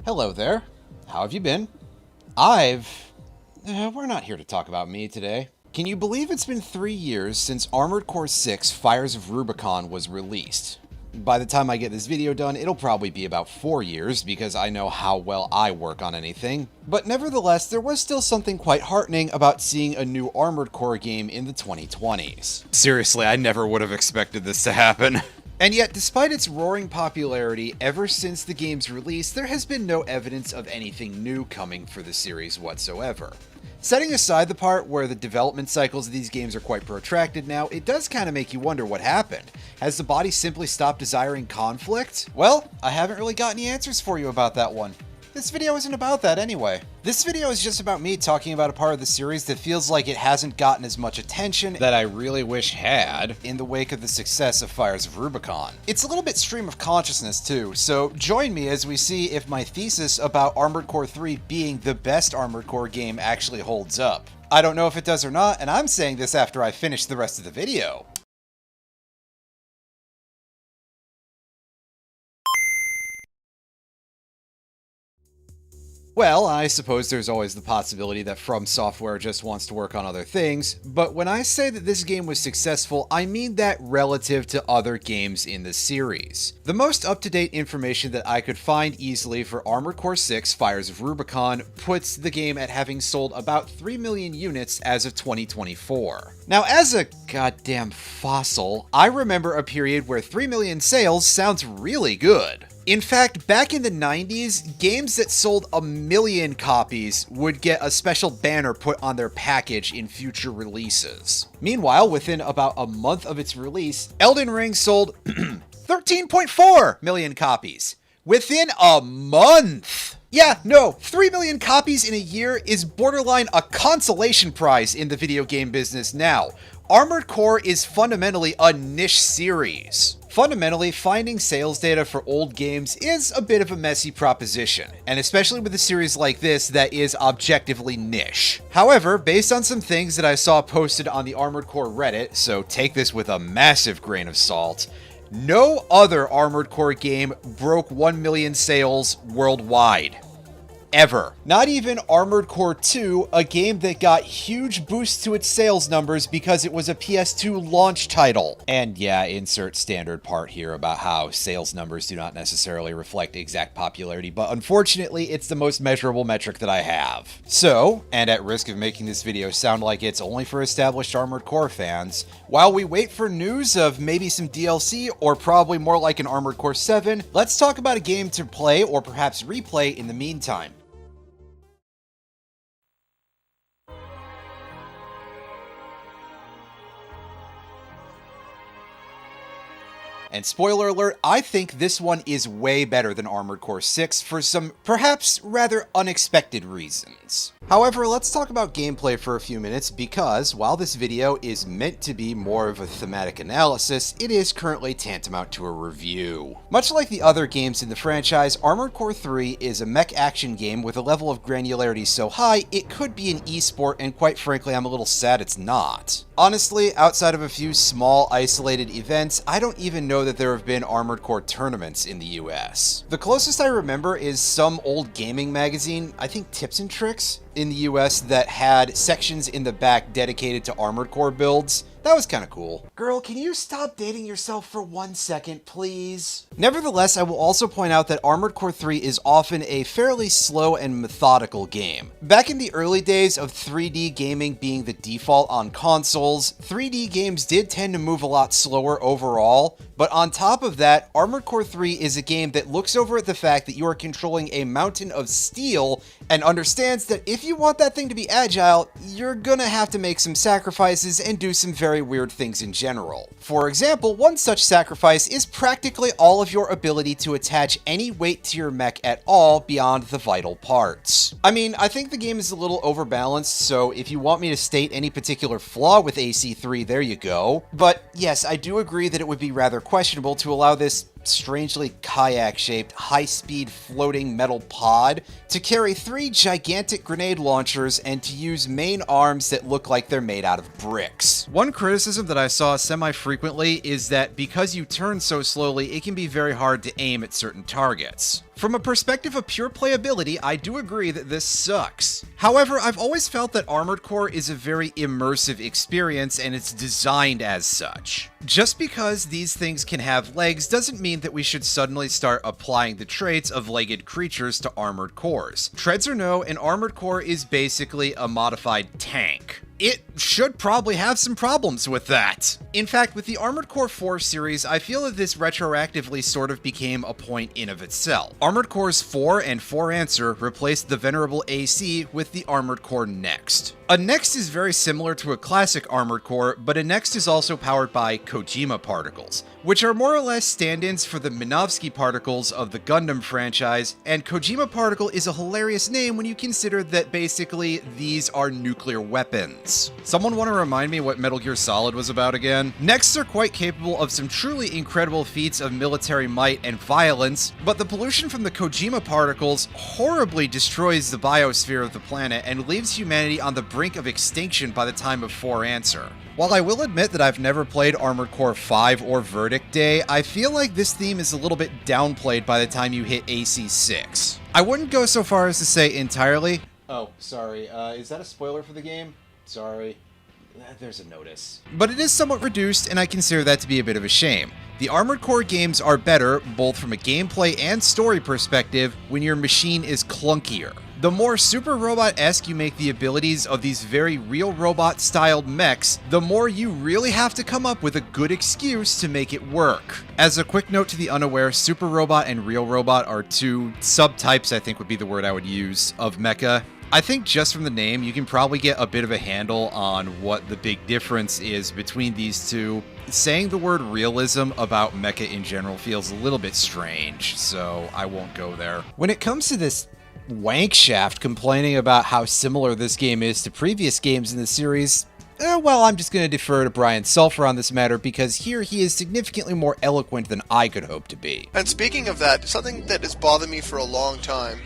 Hello there. How have you been? We're not here to talk about me today. Can you believe it's been 3 years since Armored Core 6 Fires of Rubicon was released? By the time I get this video done, it'll probably be about 4 years because I know how well I work on anything. But nevertheless, there was still something quite heartening about seeing a new Armored Core game in the 2020s. Seriously, I never would have expected this to happen. And yet, despite its roaring popularity ever since the game's release, there has been no evidence of anything new coming for the series whatsoever. Setting aside the part where the development cycles of these games are quite protracted now, it does kind of make you wonder what happened. Has the body simply stopped desiring conflict? Well, I haven't really got any answers for you about that one. This video isn't about that anyway. This video is just about me talking about a part of the series that feels like it hasn't gotten as much attention that I really wish had in the wake of the success of Fires of Rubicon. It's a little bit stream of consciousness too, so join me as we see if my thesis about Armored Core 3 being the best Armored Core game actually holds up. I don't know if it does or not, and I'm saying this after I finish the rest of the video. Well, I suppose there's always the possibility that From Software just wants to work on other things, but when I say that this game was successful, I mean that relative to other games in the series. The most up-to-date information that I could find easily for Armored Core 6 Fires of Rubicon puts the game at having sold about 3 million units as of 2024. Now, as a goddamn fossil, I remember a period where 3 million sales sounds really good. In fact, back in the 90s, games that sold 1 million copies would get a special banner put on their package in future releases. Meanwhile, within about a month of its release, Elden Ring sold 13.4 million copies. Within a month! Yeah, no, 3 million copies in a year is borderline a consolation prize in the video game business now. Armored Core is fundamentally a niche series. Fundamentally, finding sales data for old games is a bit of a messy proposition, and especially with a series like this that is objectively niche. However, based on some things that I saw posted on the Armored Core Reddit, so take this with a massive grain of salt, no other Armored Core game broke 1 million sales worldwide. Ever. Not even Armored Core 2, a game that got huge boosts to its sales numbers because it was a PS2 launch title. And yeah, insert standard part here about how sales numbers do not necessarily reflect exact popularity, but unfortunately, it's the most measurable metric that I have. So, and at risk of making this video sound like it's only for established Armored Core fans, while we wait for news of maybe some DLC or probably more like an Armored Core 7, let's talk about a game to play or perhaps replay in the meantime. And spoiler alert, I think this one is way better than Armored Core 6 for some perhaps rather unexpected reasons. However, let's talk about gameplay for a few minutes because while this video is meant to be more of a thematic analysis, it is currently tantamount to a review. Much like the other games in the franchise, Armored Core 3 is a mech action game with a level of granularity so high it could be an esport, and quite frankly I'm a little sad it's not. Honestly, outside of a few small isolated events, I don't even know that there have been Armored Core tournaments in the US. The closest I remember is some old gaming magazine, I think Tips and Tricks, in the US that had sections in the back dedicated to Armored Core builds. That was kind of cool. Girl, can you stop dating yourself for 1 second, please? Nevertheless, I will also point out that Armored Core 3 is often a fairly slow and methodical game. Back in the early days of 3D gaming being the default on consoles, 3D games did tend to move a lot slower overall, but on top of that, Armored Core 3 is a game that looks over at the fact that you are controlling a mountain of steel and understands that if you want that thing to be agile, you're gonna have to make some sacrifices and do some very weird things in general. For example, one such sacrifice is practically all of your ability to attach any weight to your mech at all beyond the vital parts. I mean, I think the game is a little overbalanced, so if you want me to state any particular flaw with AC3, there you go. But yes, I do agree that it would be rather questionable to allow this strangely kayak-shaped, high-speed floating metal pod to carry 3 gigantic grenade launchers and to use main arms that look like they're made out of bricks. One criticism that I saw semi-frequently is that because you turn so slowly, it can be very hard to aim at certain targets. From a perspective of pure playability, I do agree that this sucks. However, I've always felt that Armored Core is a very immersive experience and it's designed as such. Just because these things can have legs doesn't mean that we should suddenly start applying the traits of legged creatures to Armored Cores. Treads or no, an Armored Core is basically a modified tank. It should probably have some problems with that. In fact, with the Armored Core 4 series, I feel that this retroactively sort of became a point in of itself. Armored Cores 4 and 4 Answer replaced the venerable AC with the Armored Core Next. A Next is very similar to a classic Armored Core, but a Next is also powered by Kojima particles, which are more or less stand-ins for the Minovsky particles of the Gundam franchise, and Kojima particle is a hilarious name when you consider that basically these are nuclear weapons. Someone want to remind me what Metal Gear Solid was about again? Nexts are quite capable of some truly incredible feats of military might and violence, but the pollution from the Kojima particles horribly destroys the biosphere of the planet and leaves humanity on the brink of extinction by the time of 4 Answer. While I will admit that I've never played Armored Core 5 or Verdict Day, I feel like this theme is a little bit downplayed by the time you hit AC6. I wouldn't go so far as to say entirely. Oh, sorry, is that a spoiler for the game? Sorry. There's a notice. But it is somewhat reduced, and I consider that to be a bit of a shame. The Armored Core games are better, both from a gameplay and story perspective, when your machine is clunkier. The more super robot-esque you make the abilities of these very real robot-styled mechs, the more you really have to come up with a good excuse to make it work. As a quick note to the unaware, super robot and real robot are two subtypes, I think would be the word I would use, of mecha. I think just from the name, you can probably get a bit of a handle on what the big difference is between these two. Saying the word realism about mecha in general feels a little bit strange, so I won't go there. When it comes to this Wankshaft complaining about how similar this game is to previous games in the series, well, I'm just going to defer to Brian Sulphur on this matter because here he is significantly more eloquent than I could hope to be. And speaking of that, something that has bothered me for a long time.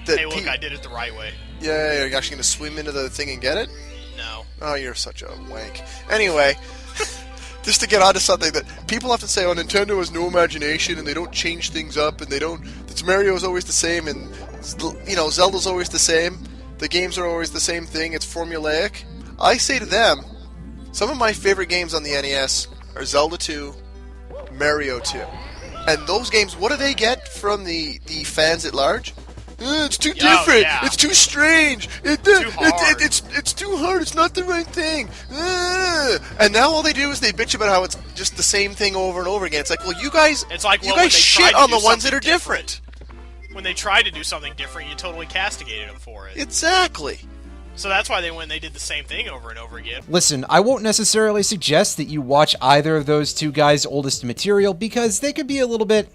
Hey, look, I did it the right way. Yeah, you're actually going to swim into the thing and get it? No. Oh, you're such a wank. Anyway, just to get onto something that people have to say, oh, Nintendo has no imagination and they don't change things up and they don't... It's Mario's always the same and, you know, Zelda's always the same. The games are always the same thing. It's formulaic. I say to them, some of my favorite games on the NES are Zelda 2, Mario 2. And those games, what do they get from the fans at large? It's too different. Yeah. It's too strange. It's too hard. It's not the right thing. And now all they do is they bitch about how it's just the same thing over and over again. It's like, well, you guys shit on the ones that are different. When they tried to do something different, you totally castigated them for it. Exactly. So that's why they did the same thing over and over again. Listen, I won't necessarily suggest that you watch either of those two guys' oldest material because they could be a little bit,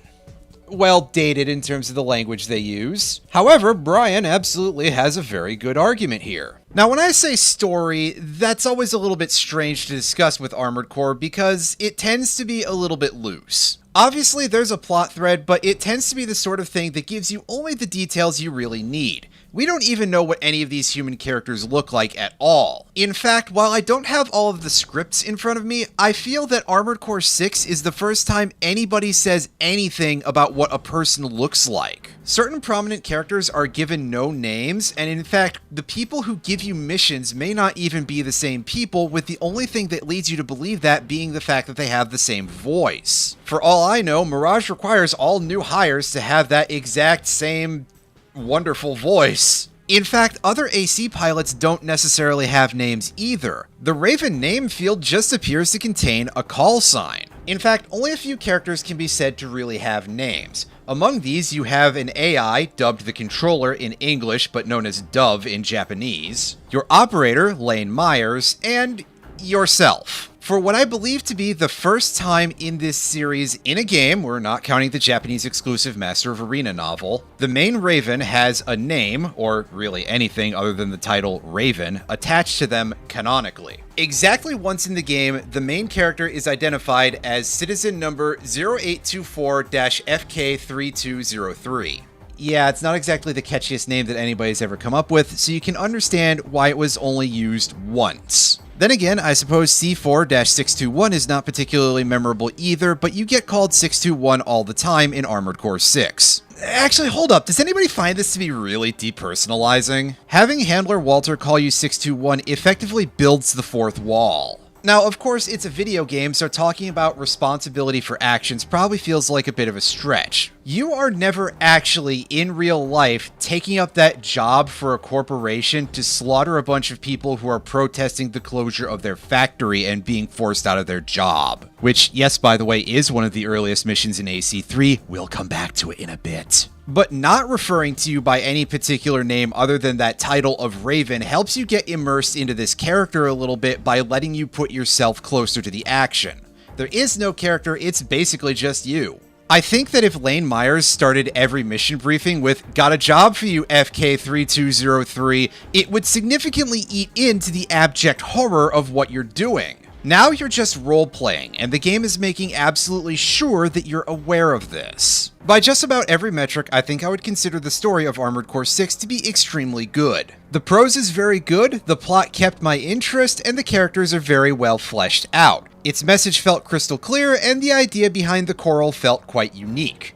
well, dated in terms of the language they use. However, Brian absolutely has a very good argument here. Now, when I say story, that's always a little bit strange to discuss with Armored Core because it tends to be a little bit loose. Obviously, there's a plot thread, but it tends to be the sort of thing that gives you only the details you really need. We don't even know what any of these human characters look like at all. In fact, while I don't have all of the scripts in front of me, I feel that Armored Core 6 is the first time anybody says anything about what a person looks like. Certain prominent characters are given no names, and in fact, the people who give you missions may not even be the same people, with the only thing that leads you to believe that being the fact that they have the same voice. For all I know, Mirage requires all new hires to have that exact same wonderful voice. In fact, other AC pilots don't necessarily have names either. The Raven name field just appears to contain a call sign. In fact, only a few characters can be said to really have names. Among these, you have an AI, dubbed the Controller in English, but known as Dove in Japanese, your operator, Lane Myers, and yourself. For what I believe to be the first time in this series in a game, we're not counting the Japanese exclusive Master of Arena novel, the main Raven has a name, or really anything other than the title Raven, attached to them canonically. Exactly once in the game, the main character is identified as citizen number 0824-FK3203. Yeah, it's not exactly the catchiest name that anybody's ever come up with, so you can understand why it was only used once. Then again, I suppose C4-621 is not particularly memorable either, but you get called 621 all the time in Armored Core 6. Actually, hold up, does anybody find this to be really depersonalizing? Having Handler Walter call you 621 effectively builds the fourth wall. Now, of course, it's a video game, so talking about responsibility for actions probably feels like a bit of a stretch. You are never actually, in real life, taking up that job for a corporation to slaughter a bunch of people who are protesting the closure of their factory and being forced out of their job. Which, yes, by the way, is one of the earliest missions in AC3. We'll come back to it in a bit. But not referring to you by any particular name other than that title of Raven helps you get immersed into this character a little bit by letting you put yourself closer to the action. There is no character, it's basically just you. I think that if Lane Myers started every mission briefing with, "Got a job for you, FK3203, it would significantly eat into the abject horror of what you're doing. Now you're just role-playing, and the game is making absolutely sure that you're aware of this. By just about every metric, I think I would consider the story of Armored Core 6 to be extremely good. The prose is very good, the plot kept my interest, and the characters are very well fleshed out. Its message felt crystal clear, and the idea behind the Coral felt quite unique.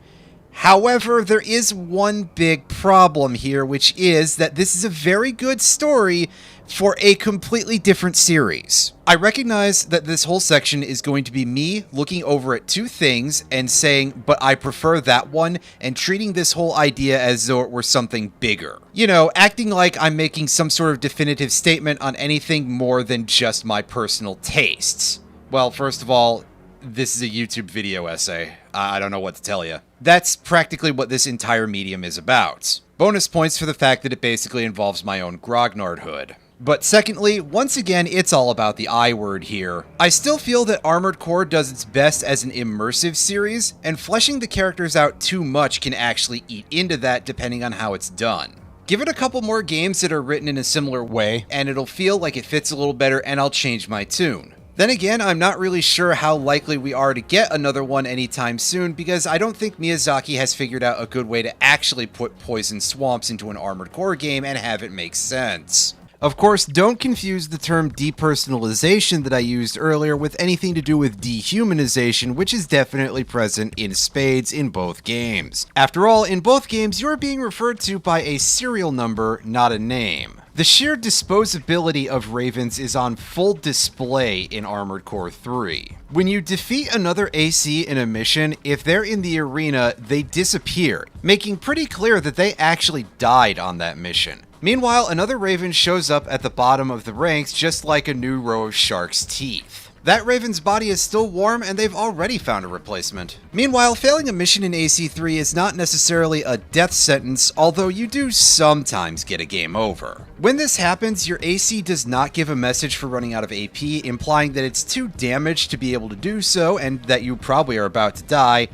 However, there is one big problem here, which is that this is a very good story for a completely different series. I recognize that this whole section is going to be me looking over at two things and saying, but I prefer that one, and treating this whole idea as though it were something bigger. You know, acting like I'm making some sort of definitive statement on anything more than just my personal tastes. Well, first of all, this is a YouTube video essay. I don't know what to tell you. That's practically what this entire medium is about. Bonus points for the fact that it basically involves my own grognardhood. But secondly, once again, it's all about the I word here. I still feel that Armored Core does its best as an immersive series, and fleshing the characters out too much can actually eat into that depending on how it's done. Give it a couple more games that are written in a similar way, and it'll feel like it fits a little better, and I'll change my tune. Then again, I'm not really sure how likely we are to get another one anytime soon, because I don't think Miyazaki has figured out a good way to actually put Poison Swamps into an Armored Core game and have it make sense. Of course, don't confuse the term depersonalization that I used earlier with anything to do with dehumanization, which is definitely present in spades in both games. After all, in both games, you're being referred to by a serial number, not a name. The sheer disposability of Ravens is on full display in Armored Core 3. When you defeat another AC in a mission, if they're in the arena, they disappear, making pretty clear that they actually died on that mission. Meanwhile, another Raven shows up at the bottom of the ranks just like a new row of shark's teeth. That Raven's body is still warm and they've already found a replacement. Meanwhile, failing a mission in AC3 is not necessarily a death sentence, although you do sometimes get a game over. When this happens, your AC does not give a message for running out of AP, implying that it's too damaged to be able to do so and that you probably are about to die,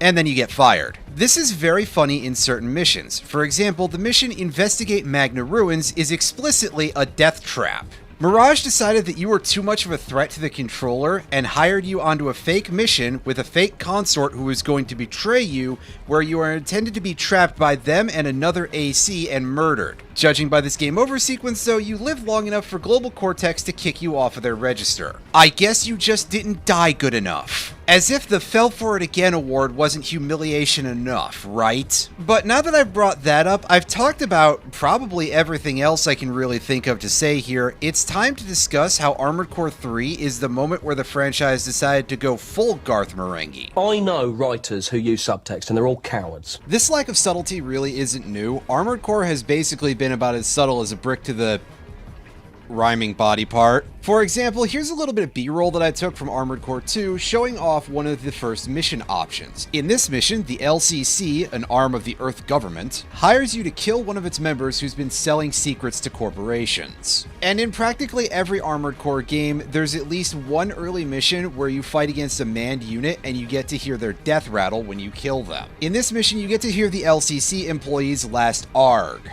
and then you get fired. This is very funny in certain missions. For example, the mission Investigate Magna Ruins is explicitly a death trap. Mirage decided that you were too much of a threat to the controller and hired you onto a fake mission with a fake consort who is going to betray you, where you are intended to be trapped by them and another AC and murdered. Judging by this game over sequence though, you live long enough for Global Cortex to kick you off of their register. I guess you just didn't die good enough. As if the Fell For It Again award wasn't humiliation enough, right? But now that I've brought that up, I've talked about probably everything else I can really think of to say here. It's time to discuss how Armored Core 3 is the moment where the franchise decided to go full Garth Marenghi. I know writers who use subtext, and they're all cowards. This lack of subtlety really isn't new. Armored Core has basically been about as subtle as a brick to the rhyming body part. For example, here's a little bit of B-roll that I took from Armored Core 2 showing off one of the first mission options. In this mission, the LCC, an arm of the Earth government, hires you to kill one of its members who's been selling secrets to corporations. And in practically every Armored Core game, there's at least one early mission where you fight against a manned unit and you get to hear their death rattle when you kill them. In this mission, you get to hear the LCC employee's last ARG.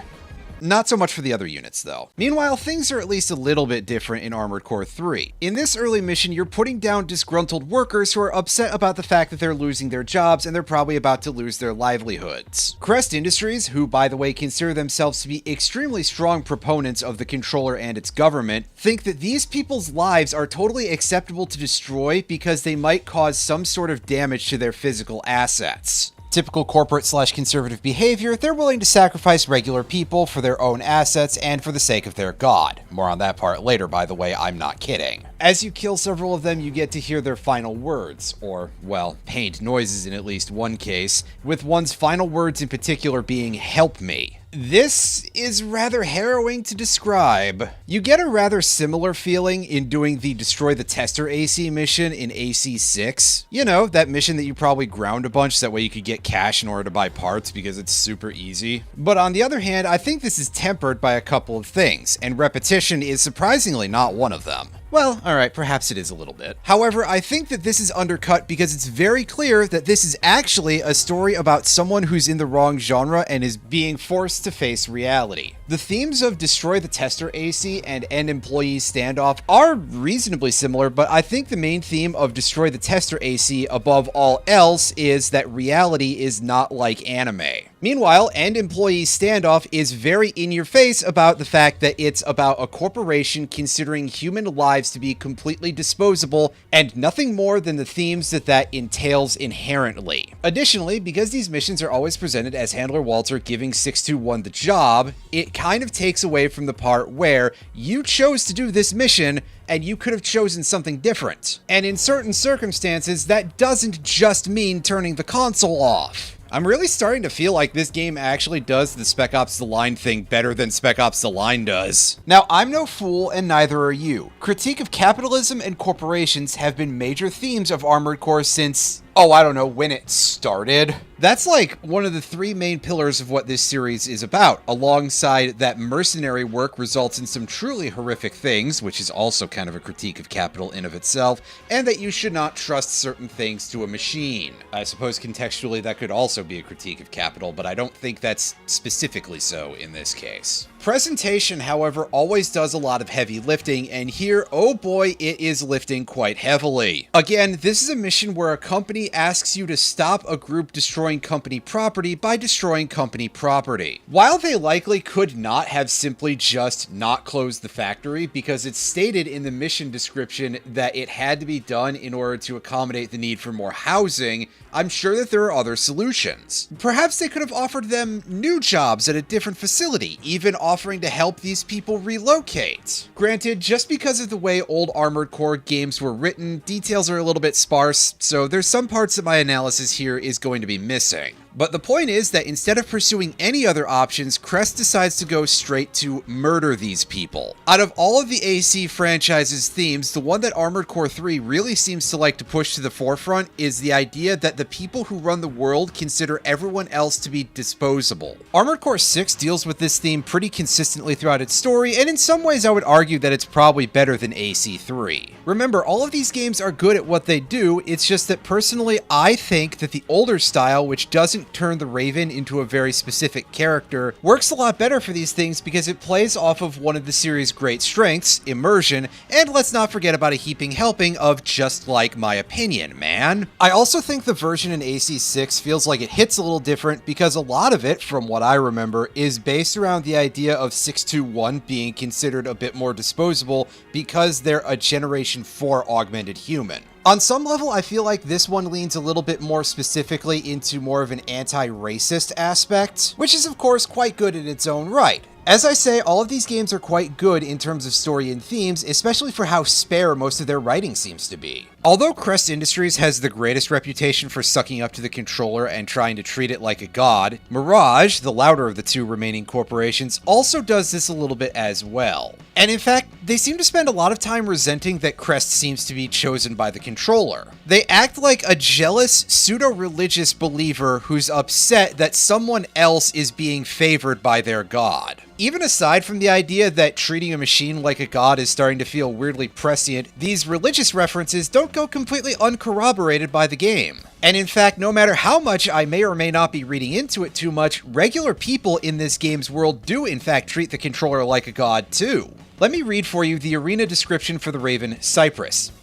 Not so much for the other units, though. Meanwhile, things are at least a little bit different in Armored Core 3. In this early mission, you're putting down disgruntled workers who are upset about the fact that they're losing their jobs and they're probably about to lose their livelihoods. Crest Industries, who by the way consider themselves to be extremely strong proponents of the controller and its government, think that these people's lives are totally acceptable to destroy because they might cause some sort of damage to their physical assets. Typical corporate/conservative behavior, they're willing to sacrifice regular people for their own assets and for the sake of their god. More on that part later, by the way, I'm not kidding. As you kill several of them, you get to hear their final words, or, well, pained noises in at least one case, with one's final words in particular being, "Help me." This is rather harrowing to describe. You get a rather similar feeling in doing the Destroy the Tester AC mission in AC6. You know, that mission that you probably ground a bunch so that way you could get cash in order to buy parts because it's super easy. But on the other hand, I think this is tempered by a couple of things, and repetition is surprisingly not one of them. Well, alright, perhaps it is a little bit. However, I think that this is undercut because it's very clear that this is actually a story about someone who's in the wrong genre and is being forced to face reality. The themes of Destroy the Tester AC and End Employee Standoff are reasonably similar, but I think the main theme of Destroy the Tester AC above all else is that reality is not like anime. Meanwhile, End Employee Standoff is very in your face about the fact that it's about a corporation considering human lives to be completely disposable and nothing more than the themes that entails inherently. Additionally, because these missions are always presented as Handler Walter giving 621 the job, it kind of takes away from the part where you chose to do this mission and you could have chosen something different. And in certain circumstances, that doesn't just mean turning the console off. I'm really starting to feel like this game actually does the Spec Ops The Line thing better than Spec Ops The Line does. Now, I'm no fool, and neither are you. Critique of capitalism and corporations have been major themes of Armored Core since, I don't know, when it started. That's like one of the three main pillars of what this series is about, alongside that mercenary work results in some truly horrific things, which is also kind of a critique of capital in of itself, and that you should not trust certain things to a machine. I suppose contextually that could also be a critique of capital, but I don't think that's specifically so in this case. Presentation, however, always does a lot of heavy lifting, and here, oh boy, it is lifting quite heavily. Again, this is a mission where a company asks you to stop a group destroying company property by destroying company property. While they likely could not have simply just not closed the factory because it's stated in the mission description that it had to be done in order to accommodate the need for more housing, I'm sure that there are other solutions. Perhaps they could have offered them new jobs at a different facility, even offering to help these people relocate. Granted, just because of the way old Armored Core games were written, details are a little bit sparse, so there's some parts of my analysis here is going to be missing. But the point is that instead of pursuing any other options, Crest decides to go straight to murder these people. Out of all of the AC franchise's themes, the one that Armored Core 3 really seems to like to push to the forefront is the idea that the people who run the world consider everyone else to be disposable. Armored Core 6 deals with this theme pretty consistently throughout its story, and in some ways I would argue that it's probably better than AC3. Remember, all of these games are good at what they do, it's just that personally I think that the older style, which doesn't turn the Raven into a very specific character, works a lot better for these things because it plays off of one of the series' great strengths, immersion, and let's not forget about a heaping helping of just like my opinion, man. I also think the version in AC6 feels like it hits a little different because a lot of it, from what I remember, is based around the idea of 621 being considered a bit more disposable because they're a Generation 4 augmented human. On some level, I feel like this one leans a little bit more specifically into more of an anti-racist aspect, which is of course quite good in its own right. As I say, all of these games are quite good in terms of story and themes, especially for how spare most of their writing seems to be. Although Crest Industries has the greatest reputation for sucking up to the controller and trying to treat it like a god, Mirage, the louder of the two remaining corporations, also does this a little bit as well. And in fact, they seem to spend a lot of time resenting that Crest seems to be chosen by the controller. They act like a jealous, pseudo-religious believer who's upset that someone else is being favored by their god. Even aside from the idea that treating a machine like a god is starting to feel weirdly prescient, these religious references don't go completely uncorroborated by the game. And in fact, no matter how much I may or may not be reading into it too much, regular people in this game's world do in fact treat the controller like a god too. Let me read for you the arena description for the Raven, Cyprus.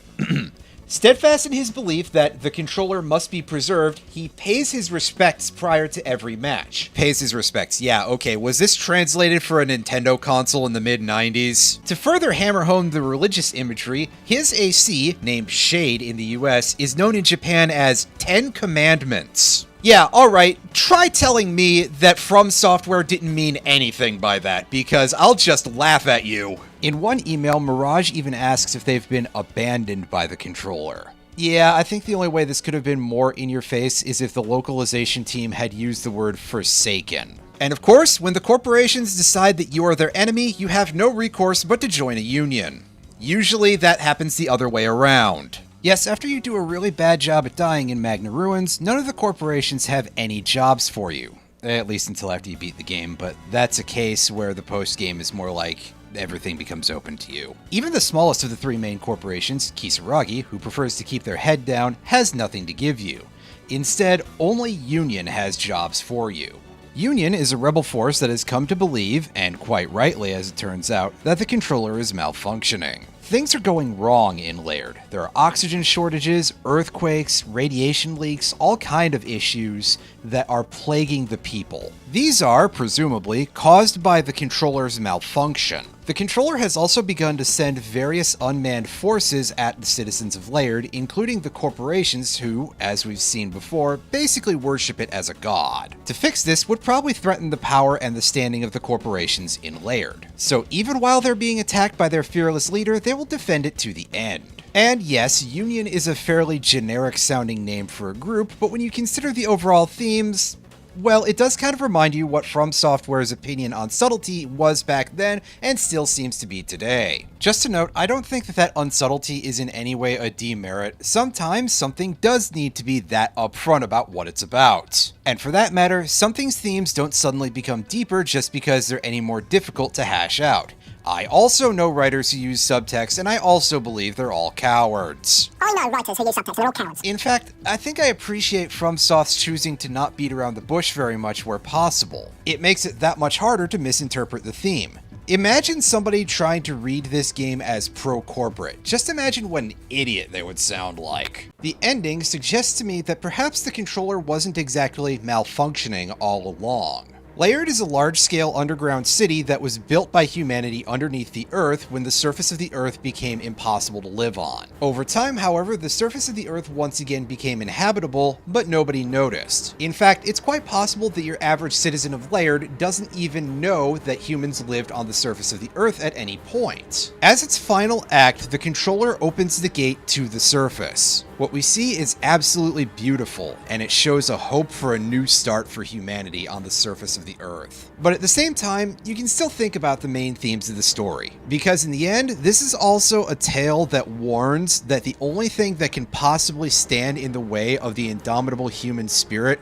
Steadfast in his belief that the controller must be preserved, he pays his respects prior to every match. Pays his respects, yeah, okay, was this translated for a Nintendo console in the mid-90s? To further hammer home the religious imagery, his AC, named Shade in the US, is known in Japan as 10 Commandments. Yeah, alright, try telling me that From Software didn't mean anything by that, because I'll just laugh at you. In one email, Mirage even asks if they've been abandoned by the controller. Yeah, I think the only way this could have been more in your face is if the localization team had used the word forsaken. And of course, when the corporations decide that you are their enemy, you have no recourse but to join a union. Usually that happens the other way around. Yes, after you do a really bad job at dying in Magna Ruins, none of the corporations have any jobs for you. At least until after you beat the game, but that's a case where the post-game is more like everything becomes open to you. Even the smallest of the three main corporations, Kisaragi, who prefers to keep their head down, has nothing to give you. Instead, only Union has jobs for you. Union is a rebel force that has come to believe, and quite rightly as it turns out, that the controller is malfunctioning. Things are going wrong in Laird. There are oxygen shortages, earthquakes, radiation leaks, all kind of issues that are plaguing the people. These are, presumably, caused by the controller's malfunction. The controller has also begun to send various unmanned forces at the citizens of Laird, including the corporations who, as we've seen before, basically worship it as a god. To fix this would probably threaten the power and the standing of the corporations in Laird. So even while they're being attacked by their fearless leader, they will defend it to the end. And yes, Union is a fairly generic sounding name for a group, but when you consider the overall themes, well, it does kind of remind you what From Software's opinion on subtlety was back then and still seems to be today. Just to note, I don't think that unsubtlety is in any way a demerit. Sometimes something does need to be that upfront about what it's about. And for that matter, something's themes don't suddenly become deeper just because they're any more difficult to hash out. I also know writers who use subtext, and I also believe they're all cowards. I know writers who use subtext, they're all cowards. In fact, I think I appreciate FromSoft's choosing to not beat around the bush very much where possible. It makes it that much harder to misinterpret the theme. Imagine somebody trying to read this game as pro-corporate. Just imagine what an idiot they would sound like. The ending suggests to me that perhaps the controller wasn't exactly malfunctioning all along. Laird is a large-scale underground city that was built by humanity underneath the Earth when the surface of the Earth became impossible to live on. Over time, however, the surface of the Earth once again became inhabitable, but nobody noticed. In fact, it's quite possible that your average citizen of Laird doesn't even know that humans lived on the surface of the Earth at any point. As its final act, the controller opens the gate to the surface. What we see is absolutely beautiful, and it shows a hope for a new start for humanity on the surface of the Earth. But at the same time, you can still think about the main themes of the story, because in the end, this is also a tale that warns that the only thing that can possibly stand in the way of the indomitable human spirit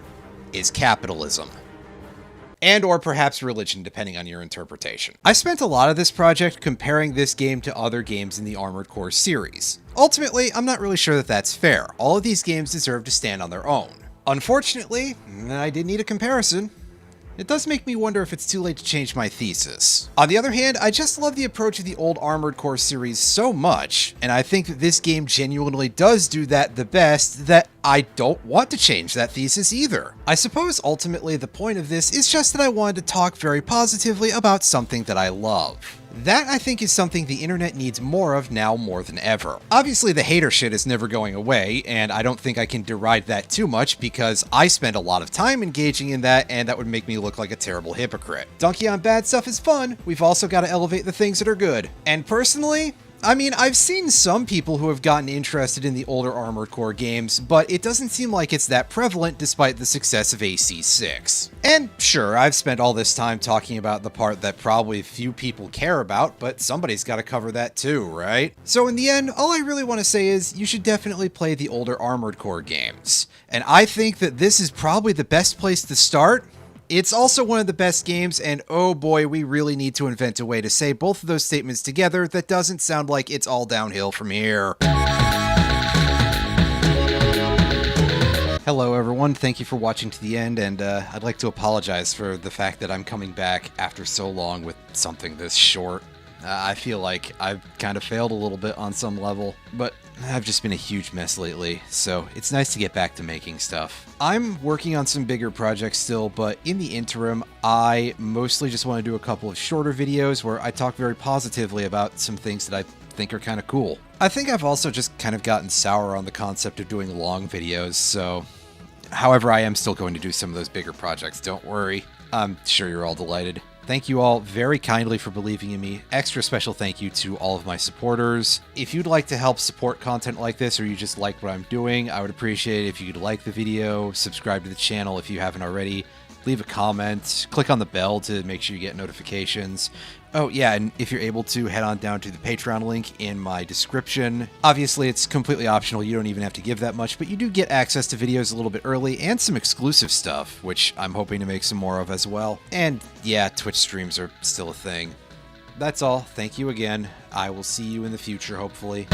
is capitalism. And or perhaps religion, depending on your interpretation. I spent a lot of this project comparing this game to other games in the Armored Core series. Ultimately, I'm not really sure that that's fair. All of these games deserve to stand on their own. Unfortunately, I did need a comparison. It does make me wonder if it's too late to change my thesis. On the other hand, I just love the approach of the old Armored Core series so much, and I think that this game genuinely does do that the best, that I don't want to change that thesis either. I suppose ultimately the point of this is just that I wanted to talk very positively about something that I love. That, I think, is something the internet needs more of now more than ever. Obviously, the hater shit is never going away, and I don't think I can deride that too much because I spend a lot of time engaging in that, and that would make me look like a terrible hypocrite. Dunking on bad stuff is fun. We've also got to elevate the things that are good. And personally, I mean, I've seen some people who have gotten interested in the older Armored Core games, but it doesn't seem like it's that prevalent despite the success of AC6. And sure, I've spent all this time talking about the part that probably few people care about, but somebody's got to cover that too, right? So in the end, all I really want to say is you should definitely play the older Armored Core games. And I think that this is probably the best place to start It's also one of the best games, and oh boy, we really need to invent a way to say both of those statements together that doesn't sound like it's all downhill from here. Hello everyone, thank you for watching to the end, and I'd like to apologize for the fact that I'm coming back after so long with something this short. I feel like I've kind of failed a little bit on some level, but I've just been a huge mess lately, so it's nice to get back to making stuff. I'm working on some bigger projects still, but in the interim, I mostly just want to do a couple of shorter videos where I talk very positively about some things that I think are kind of cool. I think I've also just kind of gotten sour on the concept of doing long videos, so however, I am still going to do some of those bigger projects, don't worry. I'm sure you're all delighted. Thank you all very kindly for believing in me. Extra special thank you to all of my supporters. If you'd like to help support content like this, or you just like what I'm doing, I would appreciate it if you could like the video, subscribe to the channel if you haven't already, leave a comment, click on the bell to make sure you get notifications. Oh yeah, and if you're able to, head on down to the Patreon link in my description. Obviously, it's completely optional, you don't even have to give that much, but you do get access to videos a little bit early and some exclusive stuff, which I'm hoping to make some more of as well. And yeah, Twitch streams are still a thing. That's all, thank you again. I will see you in the future, hopefully.